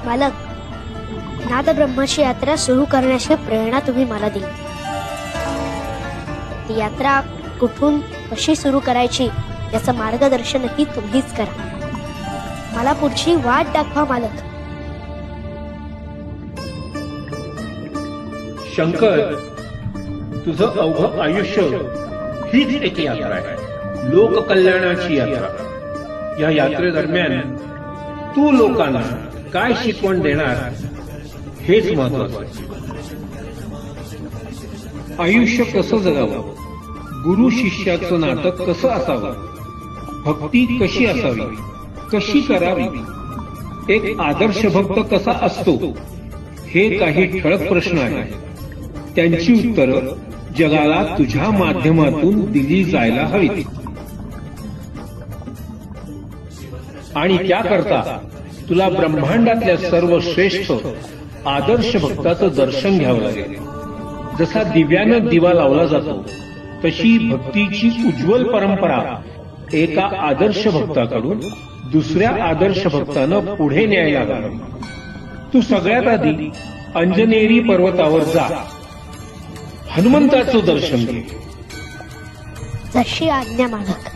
मालक, नादब्रह्माची यात्रा सुरू करण्याची प्रेरणा तुम्ही मला दिली. ती यात्रा कुठून कशी सुरू करायची याचं मार्गदर्शनही तुम्हीच करा. मला पुढची वाट दाखवा मालक. शंकर, तुझं अवघं आयुष्य हीच एक यात्रा आहे, लोककल्याणाची यात्रा. या यात्रेदरम्यान तू लोकांना काय शिकवण देणार हेच महत्वाचं आहे. आयुष्य कसं जगावं, गुरु शिष्याचं नाटक कसं असावं, भक्ती कशी असावी, कशी करावी, एक आदर्श भक्त कसा असतो, हे काही ठळक प्रश्न आहेत. त्यांची उत्तरं जगाला तुझ्या माध्यमातून दिली जायला हवीत. आणि त्याकरता तुला ब्रह्मांडातल्या सर्व श्रेष्ठ आदर्श भक्ताचं दर्शन घ्यावं लागेल. जसा दिव्यानं दिवा लावला जातो तशी भक्तीची उज्ज्वल परंपरा एका आदर्श भक्ताकडून दुसऱ्या आदर्श भक्तानं पुढे न्यायला हवी. तू सगळ्यात आधी अंजनेरी पर्वतावर जा, हनुमंताचं दर्शन घे. जशी आज्ञा मालक.